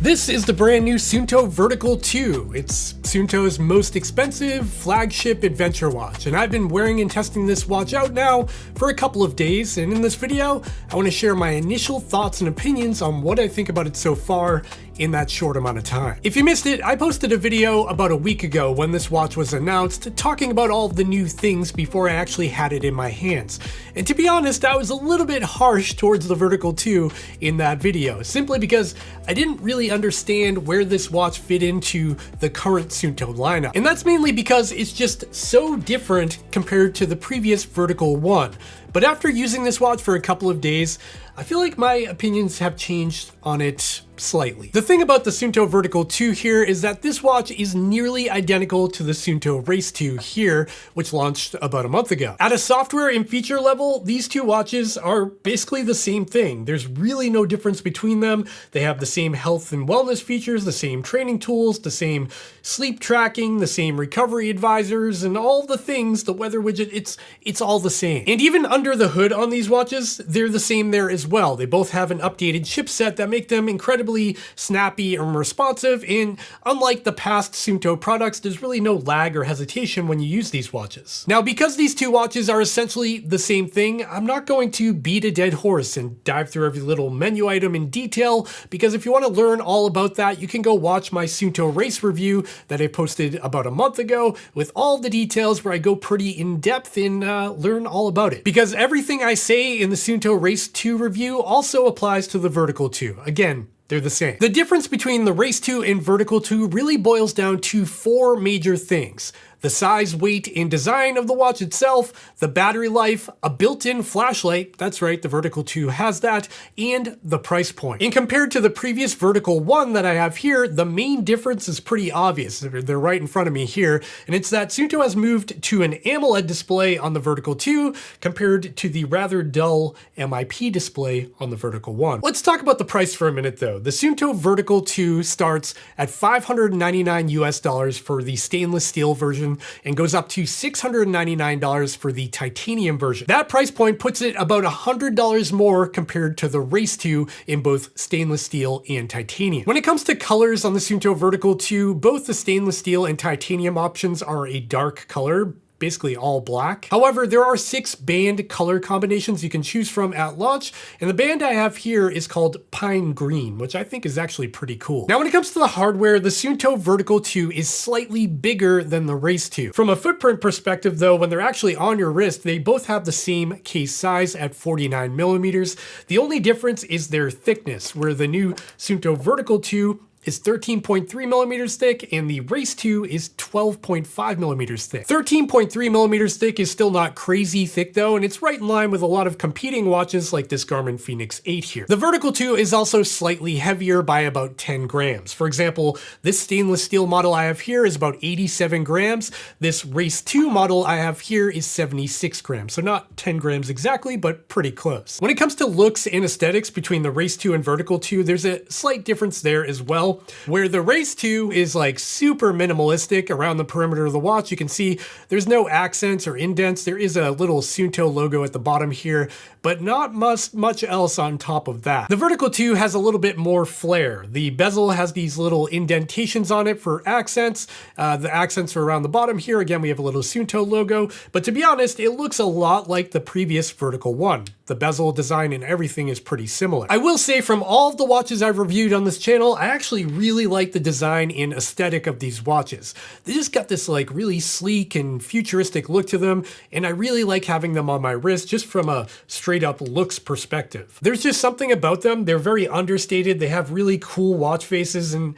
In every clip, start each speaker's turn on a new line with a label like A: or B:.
A: This is the brand new Suunto Vertical 2. It's Suunto's most expensive flagship adventure watch, and I've been wearing and testing this watch out now for a couple of days, and in this video, I want to share my initial thoughts and opinions on what I think about it so far in that short amount of time. If you missed it, I posted a video about a week ago when this watch was announced, talking about all of the new things before I actually had it in my hands. And to be honest, I was a little bit harsh towards the Vertical 2 in that video, simply because I didn't really understand where this watch fit into the current Suunto lineup. And that's mainly because it's just so different compared to the previous Vertical 1. But after using this watch for a couple of days, I feel like my opinions have changed on it slightly. The thing about the Suunto Vertical 2 here is that this watch is nearly identical to the Suunto Race 2 here, which launched about a month ago. At a software and feature level, these two watches are basically the same thing. There's really no difference between them. They have the same health and wellness features, the same training tools, the same sleep tracking, the same recovery advisors, and all the things, the weather widget, it's all the same. And even under the hood on these watches, they're the same there as well. They both have an updated chipset that make them incredibly snappy and responsive, and unlike the past Suunto products, there's really no lag or hesitation when you use these watches. Now, because these two watches are essentially the same thing, I'm not going to beat a dead horse and dive through every little menu item in detail, because if you want to learn all about that, you can go watch my Suunto Race review that I posted about a month ago with all the details where I go pretty in depth and learn all about it. Because everything I say in the Suunto Race 2 review also applies to the Vertical 2. Again, they're the same. The difference between the Race 2 and Vertical 2 really boils down to four major things: the size, weight, and design of the watch itself, the battery life, a built-in flashlight, that's right, the Vertical 2 has that, and the price point. And compared to the previous Vertical 1 that I have here, the main difference is pretty obvious. They're right in front of me here, and it's that Suunto has moved to an AMOLED display on the Vertical 2 compared to the rather dull MIP display on the Vertical 1. Let's talk about the price for a minute though. The Suunto Vertical 2 starts at $599 US for the stainless steel version, and goes up to $699 for the titanium version. That price point puts it about $100 more compared to the Race 2 in both stainless steel and titanium. When it comes to colors on the Suunto Vertical 2, both the stainless steel and titanium options are a dark color, basically all black. However, there are 6 band color combinations you can choose from at launch, and the band I have here is called Pine Green, which I think is actually pretty cool. Now, when it comes to the hardware, the Suunto Vertical 2 is slightly bigger than the Race 2. From a footprint perspective though, when they're actually on your wrist, they both have the same case size at 49 millimeters. The only difference is their thickness, where the new Suunto Vertical 2 is 13.3 millimeters thick, and the Race 2 is 12.5 millimeters thick. 13.3 millimeters thick is still not crazy thick though, and it's right in line with a lot of competing watches like this Garmin Fenix 8 here. The Vertical 2 is also slightly heavier by about 10 grams. For example, this stainless steel model I have here is about 87 grams. This Race 2 model I have here is 76 grams. So not 10 grams exactly, but pretty close. When it comes to looks and aesthetics between the Race 2 and Vertical 2, there's a slight difference there as well. Where the Race 2 is like super minimalistic around the perimeter of the watch, you can see there's no accents or indents. There is a little Suunto logo at the bottom here, but not much else on top of that. The Vertical 2 has a little bit more flair. The bezel has these little indentations on it for accents. The accents are around the bottom here. Again, we have a little Suunto logo, but to be honest, it looks a lot like the previous Vertical 1. The bezel design and everything is pretty similar. I will say, from all of the watches I've reviewed on this channel, I actually really like the design and aesthetic of these watches. They just got this like really sleek and futuristic look to them, and I really like having them on my wrist just from a straight up looks perspective. There's just something about them. They're very understated. They have really cool watch faces, and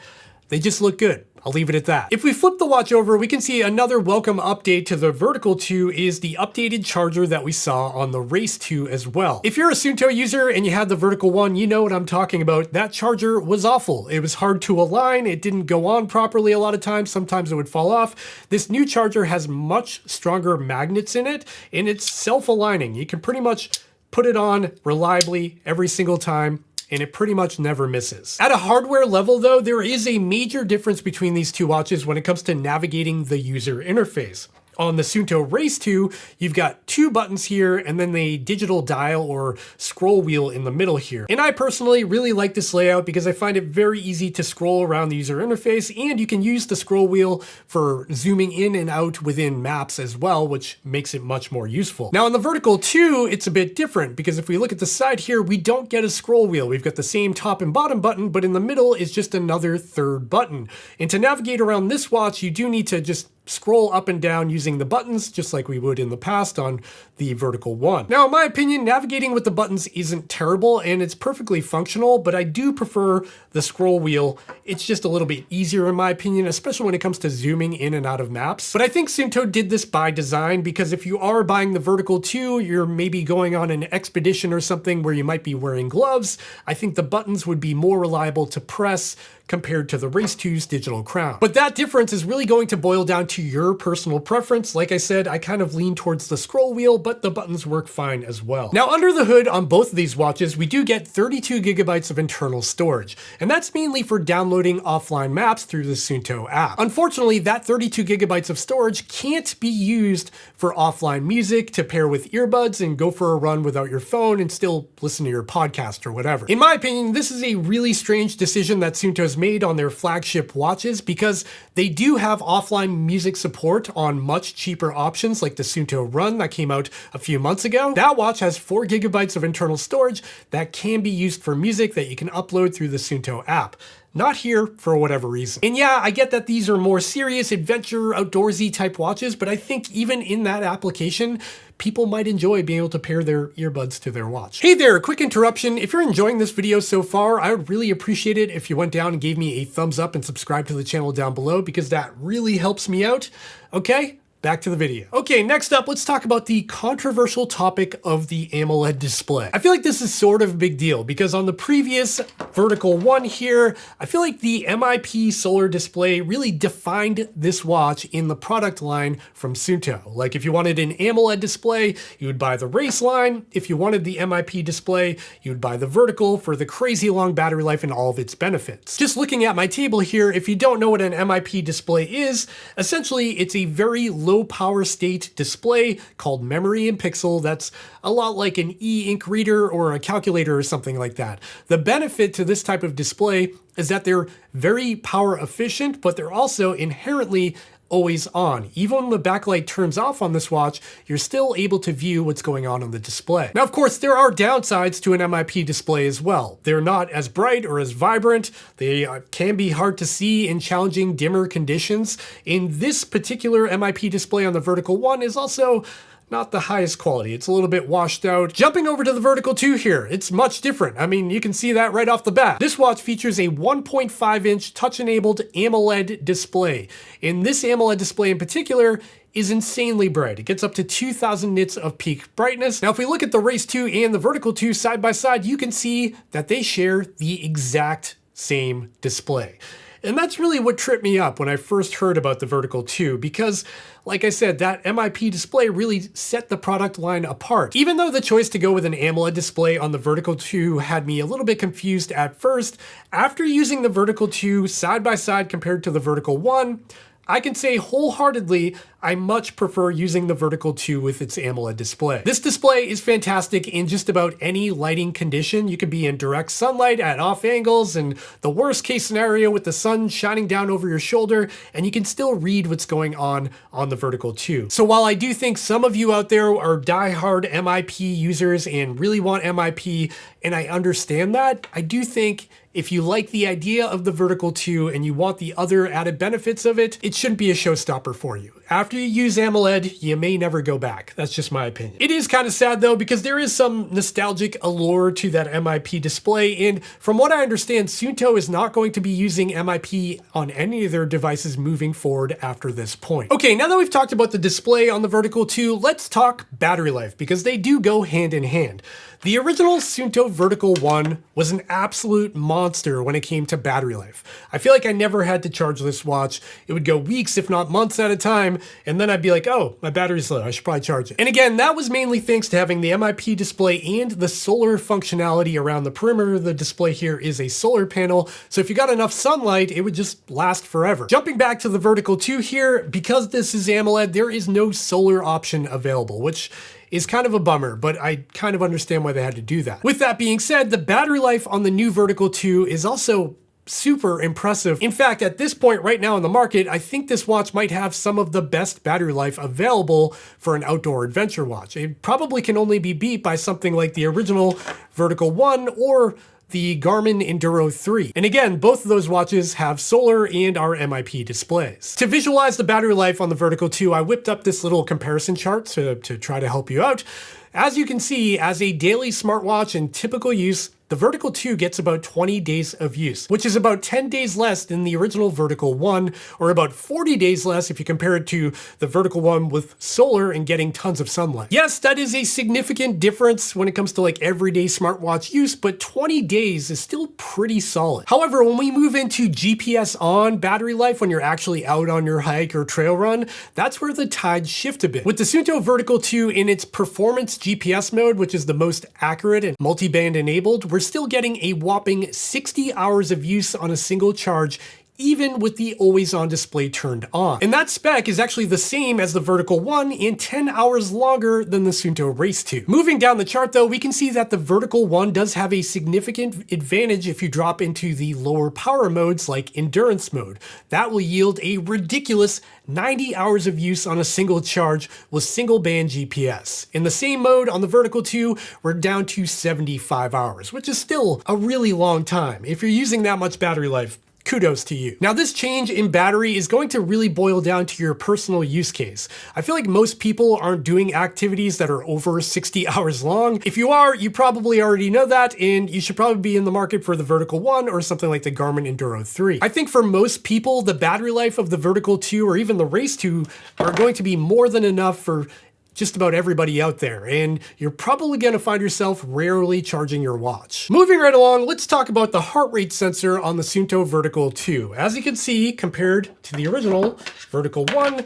A: they just look good. I'll leave it at that. If we flip the watch over, we can see another welcome update to the Vertical 2 is the updated charger that we saw on the Race 2 as well. If you're a Suunto user and you had the Vertical 1, you know what I'm talking about. That charger was awful. It was hard to align. It didn't go on properly a lot of times. Sometimes it would fall off. This new charger has much stronger magnets in it, and it's self-aligning. You can pretty much put it on reliably every single time, and it pretty much never misses. At a hardware level though, there is a major difference between these two watches when it comes to navigating the user interface. On the Suunto Race 2, you've got 2 buttons here and then the digital dial or scroll wheel in the middle here. And I personally really like this layout because I find it very easy to scroll around the user interface, and you can use the scroll wheel for zooming in and out within maps as well, which makes it much more useful. Now on the Vertical 2, it's a bit different because if we look at the side here, we don't get a scroll wheel. We've got the same top and bottom button, but in the middle is just another third button. And to navigate around this watch, you do need to just scroll up and down using the buttons, just like we would in the past on the Vertical 1. Now, in my opinion, navigating with the buttons isn't terrible and it's perfectly functional, but I do prefer the scroll wheel. It's just a little bit easier in my opinion, especially when it comes to zooming in and out of maps. But I think Suunto did this by design because if you are buying the Vertical 2, you're maybe going on an expedition or something where you might be wearing gloves. I think the buttons would be more reliable to press compared to the Race 2's digital crown. But that difference is really going to boil down to your personal preference. Like I said, I kind of lean towards the scroll wheel, but the buttons work fine as well. Now, under the hood on both of these watches, we do get 32 gigabytes of internal storage, and that's mainly for downloading offline maps through the Suunto app. Unfortunately, that 32 gigabytes of storage can't be used for offline music to pair with earbuds and go for a run without your phone and still listen to your podcast or whatever. In my opinion, this is a really strange decision that Suunto's made on their flagship watches because they do have offline music support on much cheaper options like the Suunto Run that came out a few months ago. That watch has 4 gigabytes of internal storage that can be used for music that you can upload through the Suunto app. Not here for whatever reason. And yeah, I get that these are more serious adventure, outdoorsy type watches, but I think even in that application, people might enjoy being able to pair their earbuds to their watch. Hey there, quick interruption. If you're enjoying this video so far, I would really appreciate it if you went down and gave me a thumbs up and subscribe to the channel down below because that really helps me out. Okay? Back to the video. Okay, next up, let's talk about the controversial topic of the AMOLED display. I feel like this is sort of a big deal because on the previous Vertical 1 here, I feel like the MIP solar display really defined this watch in the product line from Suunto. Like if you wanted an AMOLED display, you would buy the Race line. If you wanted the MIP display, you would buy the Vertical for the crazy long battery life and all of its benefits. Just looking at my table here, if you don't know what an MIP display is, essentially it's a very low power state display called memory in pixel that's a lot like an e-ink reader or a calculator or something like that. The benefit to this type of display is that they're very power efficient, but they're also inherently always on. Even when the backlight turns off on this watch, you're still able to view what's going on the display. Now, of course, there are downsides to an MIP display as well. They're not as bright or as vibrant. They can be hard to see in challenging dimmer conditions. In this particular MIP display on the Vertical 1 is also not the highest quality. It's a little bit washed out. Jumping over to the Vertical 2 here, it's much different. I mean, you can see that right off the bat. This watch features a 1.5-inch touch-enabled AMOLED display. And this AMOLED display in particular is insanely bright. It gets up to 2000 nits of peak brightness. Now, if we look at the Race 2 and the Vertical 2 side by side, you can see that they share the exact same display. And that's really what tripped me up when I first heard about the Vertical 2 because, like I said, that MIP display really set the product line apart. Even though the choice to go with an AMOLED display on the Vertical 2 had me a little bit confused at first, after using the Vertical 2 side by side compared to the Vertical 1, I can say wholeheartedly I much prefer using the Vertical 2 with its AMOLED display. This display is fantastic in just about any lighting condition. You could be in direct sunlight at off angles and the worst case scenario with the sun shining down over your shoulder, and you can still read what's going on the Vertical 2. So while I do think some of you out there are diehard MIP users and really want MIP, and I understand that, I do think if you like the idea of the Vertical 2 and you want the other added benefits of it, it shouldn't be a showstopper for you. After you use AMOLED, you may never go back. That's just my opinion. It is kind of sad though, because there is some nostalgic allure to that MIP display, and from what I understand, Suunto is not going to be using MIP on any of their devices moving forward after this point. Okay, now that we've talked about the display on the Vertical 2, let's talk battery life, because they do go hand in hand. The original Suunto Vertical 1 was an absolute monster when it came to battery life. I feel like I never had to charge this watch. It would go weeks, if not months at a time, and then I'd be like, oh, my battery's low, I should probably charge it. And again, that was mainly thanks to having the MIP display and the solar functionality around the perimeter of the display. Here is a solar panel, so if you got enough sunlight, it would just last forever. Jumping back to the Vertical 2 here, because this is AMOLED, there is no solar option available, which is kind of a bummer, but I kind of understand why they had to do that. With that being said, the battery life on the new Vertical 2 is also super impressive. In fact, at this point right now in the market, I think this watch might have some of the best battery life available for an outdoor adventure watch. It probably can only be beat by something like the original Vertical 1 or the Garmin Enduro 3. And again, both of those watches have solar and are MIP displays. To visualize the battery life on the Vertical 2, I whipped up this little comparison chart to try to help you out. As you can see, as a daily smartwatch in typical use, the Vertical 2 gets about 20 days of use, which is about 10 days less than the original Vertical 1, or about 40 days less if you compare it to the Vertical 1 with solar and getting tons of sunlight. Yes, that is a significant difference when it comes to like everyday smartwatch use, but 20 days is still pretty solid. However, when we move into GPS on battery life, when you're actually out on your hike or trail run, that's where the tides shift a bit. With the Suunto Vertical 2 in its performance GPS mode, which is the most accurate and multi-band enabled, we're still getting a whopping 60 hours of use on a single charge, even with the always on display turned on. And that spec is actually the same as the Vertical 1 and 10 hours longer than the Suunto Race 2. Moving down the chart though, we can see that the Vertical 1 does have a significant advantage if you drop into the lower power modes like endurance mode. That will yield a ridiculous 90 hours of use on a single charge with single band GPS. In the same mode on the Vertical 2, we're down to 75 hours, which is still a really long time. If you're using that much battery life, kudos to you. Now, this change in battery is going to really boil down to your personal use case. I feel like most people aren't doing activities that are over 60 hours long. If you are, you probably already know that, and you should probably be in the market for the Vertical 1 or something like the Garmin Enduro 3. I think for most people, the battery life of the Vertical 2 or even the Race 2 are going to be more than enough for just about everybody out there, and you're probably going to find yourself rarely charging your watch. Moving right along, let's talk about the heart rate sensor on the Suunto Vertical 2. As you can see, compared to the original Vertical 1,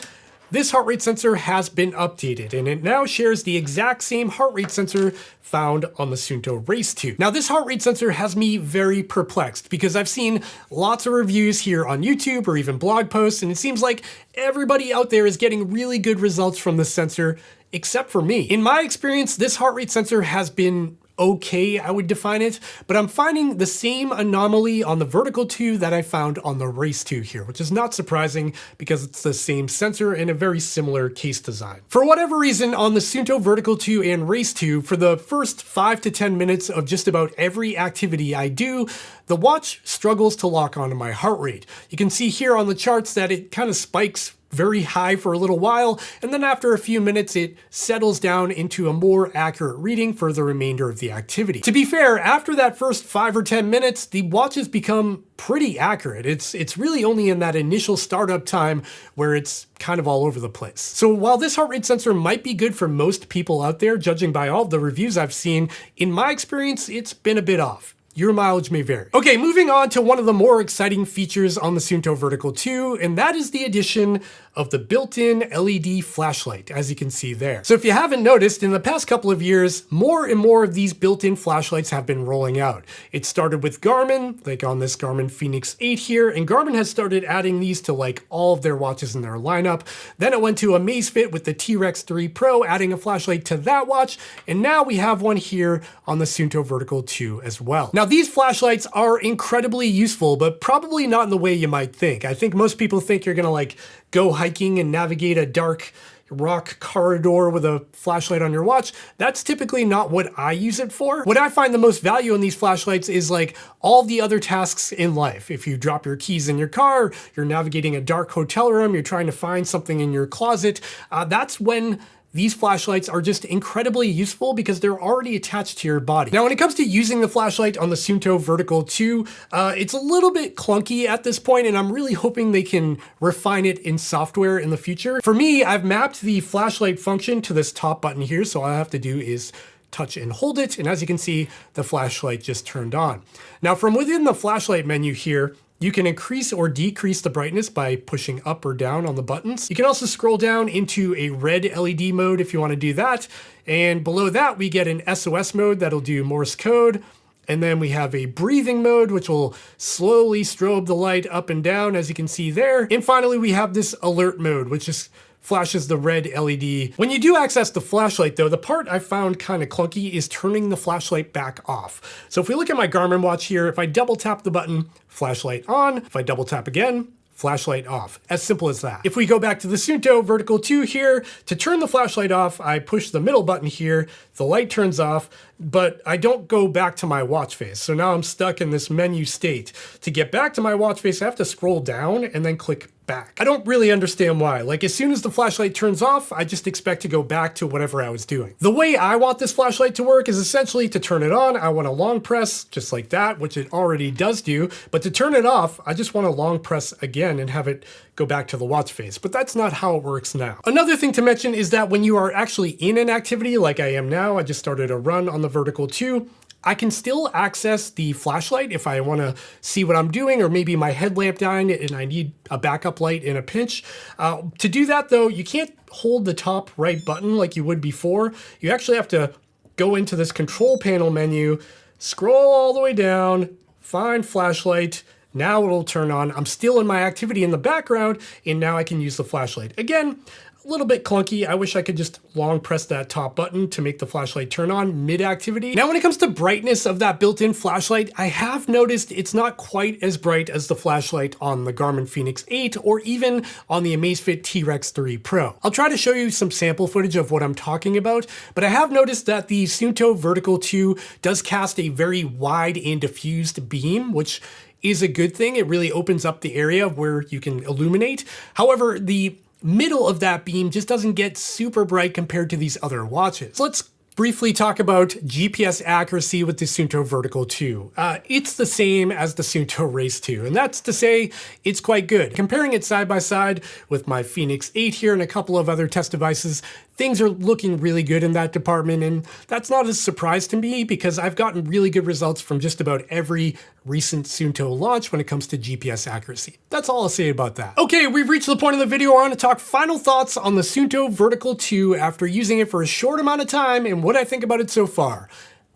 A: this heart rate sensor has been updated, and it now shares the exact same heart rate sensor found on the Suunto Race 2. Now, this heart rate sensor has me very perplexed because I've seen lots of reviews here on YouTube or even blog posts, and it seems like everybody out there is getting really good results from this sensor, except for me. In my experience, this heart rate sensor has been okay, I would define it, but I'm finding the same anomaly on the Vertical 2 that I found on the Race 2 here, which is not surprising because it's the same sensor and a very similar case design. For whatever reason, on the Suunto Vertical 2 and Race 2, for the first 5 to 10 minutes of just about every activity I do, the watch struggles to lock onto my heart rate. You can see here on the charts that it kind of spikes very high for a little while, and then after a few minutes it settles down into a more accurate reading for the remainder of the activity. To be fair, after that first 5 or 10 minutes, the watches become pretty accurate. It's really only in that initial startup time where it's kind of all over the place. So while this heart rate sensor might be good for most people out there, judging by all the reviews I've seen, in my experience, it's been a bit off. Your mileage may vary. Okay, moving on to one of the more exciting features on the Suunto Vertical 2, and that is the addition of the built-in LED flashlight, as you can see there. So if you haven't noticed, in the past couple of years, more and more of these built-in flashlights have been rolling out. It started with Garmin, like on this Garmin Fenix 8 here, and Garmin has started adding these to like all of their watches in their lineup. Then it went to Amazfit with the T-Rex 3 Pro, adding a flashlight to that watch, and now we have one here on the Suunto Vertical 2 as well. Now, these flashlights are incredibly useful, but probably not in the way you might think. I think most people think you're gonna like go hiking and navigate a dark rock corridor with a flashlight on your watch. That's typically not what I use it for. What I find the most value in these flashlights is like all the other tasks in life. If you drop your keys in your car, you're navigating a dark hotel room, you're trying to find something in your closet, that's when these flashlights are just incredibly useful because they're already attached to your body. Now, when it comes to using the flashlight on the Suunto Vertical 2, it's a little bit clunky at this point, and I'm really hoping they can refine it in software in the future. For me, I've mapped the flashlight function to this top button here, so all I have to do is touch and hold it, and as you can see, the flashlight just turned on. Now, from within the flashlight menu here, You can increase or decrease the brightness by pushing up or down on the buttons. You can also scroll down into a red LED mode if you want to do that. And below that, we get an SOS mode that'll do Morse code. And then we have a breathing mode, which will slowly strobe the light up and down, as you can see there. And finally, we have this alert mode, which just flashes the red LED. When you do access the flashlight though, the part I found kind of clunky is turning the flashlight back off. So if we look at my Garmin watch here, if I double tap the button, flashlight on. If I double tap again, flashlight off. As simple as that. If we go back to the Suunto Vertical 2 here, to turn the flashlight off, I push the middle button here, the light turns off, but I don't go back to my watch face. So now I'm stuck in this menu state. To get back to my watch face, I have to scroll down and then click back. I don't really understand why. Like, as soon as the flashlight turns off, I just expect to go back to whatever I was doing. The way I want this flashlight to work is essentially to turn it on, I want to long press just like that, which it already does do. But to turn it off, I just want to long press again and have it go back to the watch face. But that's not how it works now. Another thing to mention is that when you are actually in an activity like I am now, I just started a run on the Vertical 2, I can still access the flashlight if I want to see what I'm doing, or maybe my headlamp died and I need a backup light in a pinch. To do that though, you can't hold the top right button like you would before. You actually have to go into this control panel menu, scroll all the way down, find flashlight. Now it'll turn on. I'm still in my activity in the background, and now I can use the flashlight. Again, a little bit clunky. I wish I could just long press that top button to make the flashlight turn on mid-activity. Now, when it comes to brightness of that built-in flashlight, I have noticed it's not quite as bright as the flashlight on the Garmin Fenix 8 or even on the Amazfit T-Rex 3 Pro. I'll try to show you some sample footage of what I'm talking about, but I have noticed that the Suunto Vertical 2 does cast a very wide and diffused beam, which is a good thing. It really opens up the area where you can illuminate. However, the middle of that beam just doesn't get super bright compared to these other watches. Let's briefly talk about GPS accuracy with the Suunto Vertical 2. It's the same as the Suunto Race 2, and that's to say it's quite good. Comparing it side by side with my Fenix 8 here and a couple of other test devices, things are looking really good in that department, and that's not a surprise to me because I've gotten really good results from just about every recent Suunto launch when it comes to GPS accuracy. That's all I'll say about that. Okay, we've reached the point of the video where I want to talk final thoughts on the Suunto Vertical 2 after using it for a short amount of time and what I think about it so far.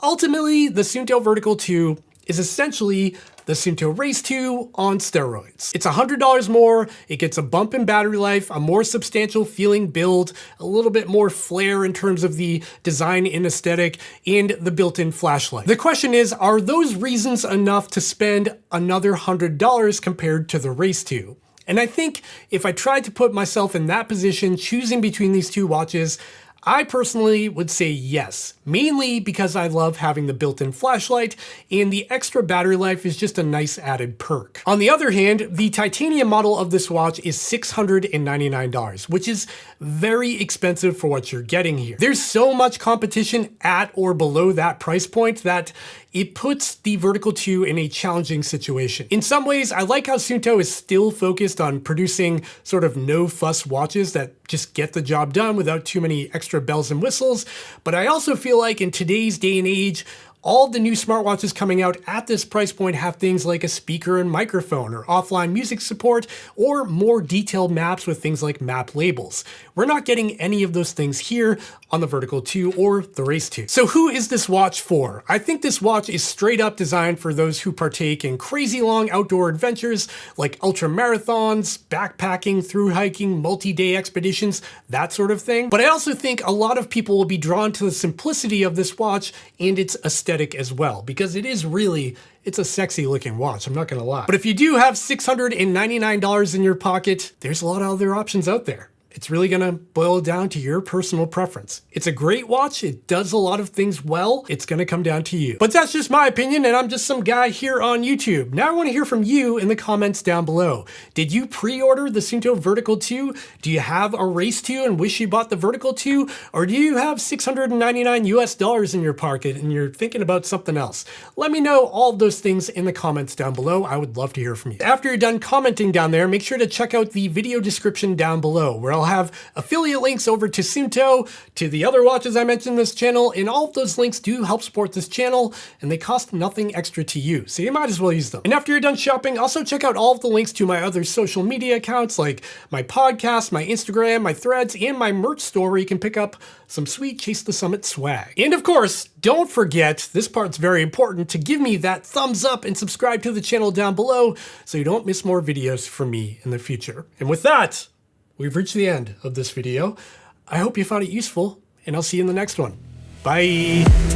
A: Ultimately, the Suunto Vertical 2 is essentially the Suunto Race 2 on steroids. It's $100 more, it gets a bump in battery life, a more substantial feeling build, a little bit more flair in terms of the design and aesthetic, and the built-in flashlight. The question is, are those reasons enough to spend another $100 compared to the Race 2? And I think if I tried to put myself in that position, choosing between these two watches, I personally would say yes, mainly because I love having the built-in flashlight and the extra battery life is just a nice added perk. On the other hand, the titanium model of this watch is $699, which is very expensive for what you're getting here. There's so much competition at or below that price point that it puts the Vertical 2 in a challenging situation. In some ways, I like how Suunto is still focused on producing sort of no-fuss watches that just get the job done without too many extra bells and whistles, but I also feel like in today's day and age, all the new smartwatches coming out at this price point have things like a speaker and microphone or offline music support or more detailed maps with things like map labels. We're not getting any of those things here on the Vertical 2 or the Race 2. So who is this watch for? I think this watch is straight up designed for those who partake in crazy long outdoor adventures like ultra marathons, backpacking, through hiking, multi-day expeditions, that sort of thing. But I also think a lot of people will be drawn to the simplicity of this watch and its aesthetic as well, because it is really, it's a sexy looking watch, I'm not gonna lie. But if you do have $699 in your pocket, there's a lot of other options out there. It's really gonna boil down to your personal preference. It's a great watch, it does a lot of things well, it's gonna come down to you. But that's just my opinion and I'm just some guy here on YouTube. Now I wanna hear from you in the comments down below. Did you pre-order the Suunto Vertical 2? Do you have a Race 2 and wish you bought the Vertical 2? Or do you have $699 US in your pocket and you're thinking about something else? Let me know all of those things in the comments down below. I would love to hear from you. After you're done commenting down there, make sure to check out the video description down below where I'll have affiliate links over to Suunto, to the other watches I mentioned in this channel, and all of those links do help support this channel, and they cost nothing extra to use, so you might as well use them. And after you're done shopping, also check out all of the links to my other social media accounts, like my podcast, my Instagram, my threads, and my merch store where you can pick up some sweet Chase the Summit swag. And of course, don't forget, this part's very important, to give me that thumbs up and subscribe to the channel down below so you don't miss more videos from me in the future. And with that, we've reached the end of this video. I hope you found it useful, and I'll see you in the next one. Bye.